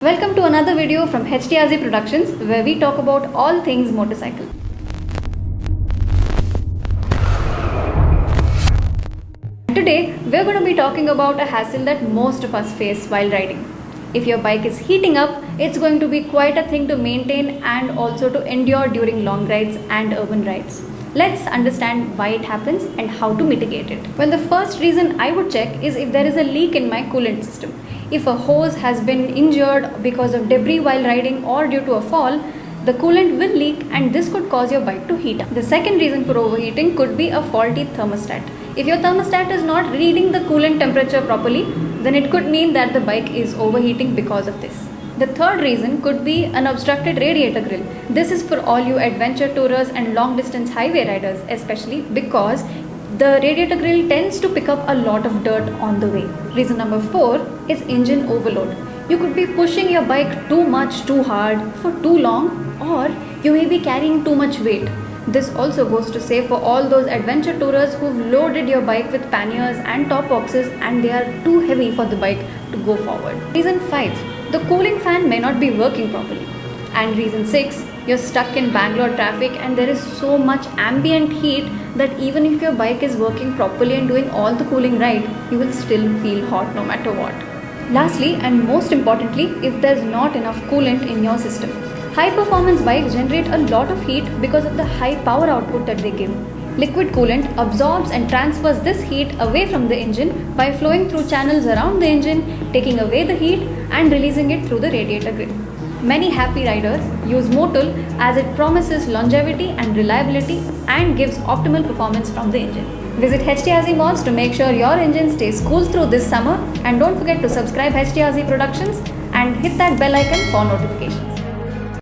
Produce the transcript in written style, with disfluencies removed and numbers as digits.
Welcome to another video from HTRZ Productions where we talk about all things motorcycle. Today we're going to be talking about a hassle that most of us face while riding. If your bike is heating up, it's going to be quite a thing to maintain and also to endure during long rides and urban rides. Let's understand why it happens and how to mitigate it. Well, the first reason I would check is if there is a leak in my coolant system. If a hose has been injured because of debris while riding or due to a fall, the coolant will leak and this could cause your bike to heat up. The second reason for overheating could be a faulty thermostat. If your thermostat is not reading the coolant temperature properly, then it could mean that the bike is overheating because of this. The third reason could be an obstructed radiator grill. This is for all you adventure tourers and long distance highway riders especially, because the radiator grill tends to pick up a lot of dirt on the way. Reason number 4 is engine overload. You could be pushing your bike too much, too hard, for too long, or you may be carrying too much weight. This also goes to say for all those adventure tourers who've loaded your bike with panniers and top boxes and they are too heavy for the bike to go forward. Reason 5, the cooling fan may not be working properly. And reason 6, you're stuck in Bangalore traffic and there is so much ambient heat that even if your bike is working properly and doing all the cooling right, you will still feel hot no matter what. Lastly, and most importantly, if there's not enough coolant in your system. High performance bikes generate a lot of heat because of the high power output that they give. Liquid coolant absorbs and transfers this heat away from the engine by flowing through channels around the engine, taking away the heat and releasing it through the radiator grill. Many happy riders use Motul as it promises longevity and reliability and gives optimal performance from the engine. Visit HTRZ Malls to make sure your engine stays cool through this summer, and don't forget to subscribe HTRZ Productions and hit that bell icon for notifications.